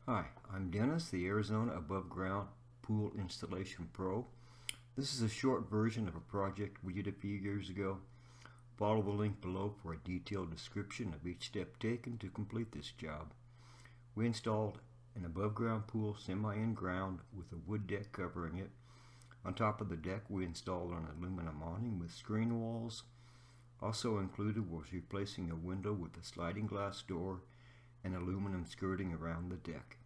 Hi, I'm Dennis, the Arizona Above Ground Pool Installation Pro. This is a short version of a project we did a few years ago. Follow the link below for a detailed description of each step taken to complete this job. We installed an above ground pool semi-in ground with a wood deck covering it. On top of the deck we installed an aluminum awning with screen walls. Also included was replacing a window with a sliding glass door and aluminum skirting around the deck.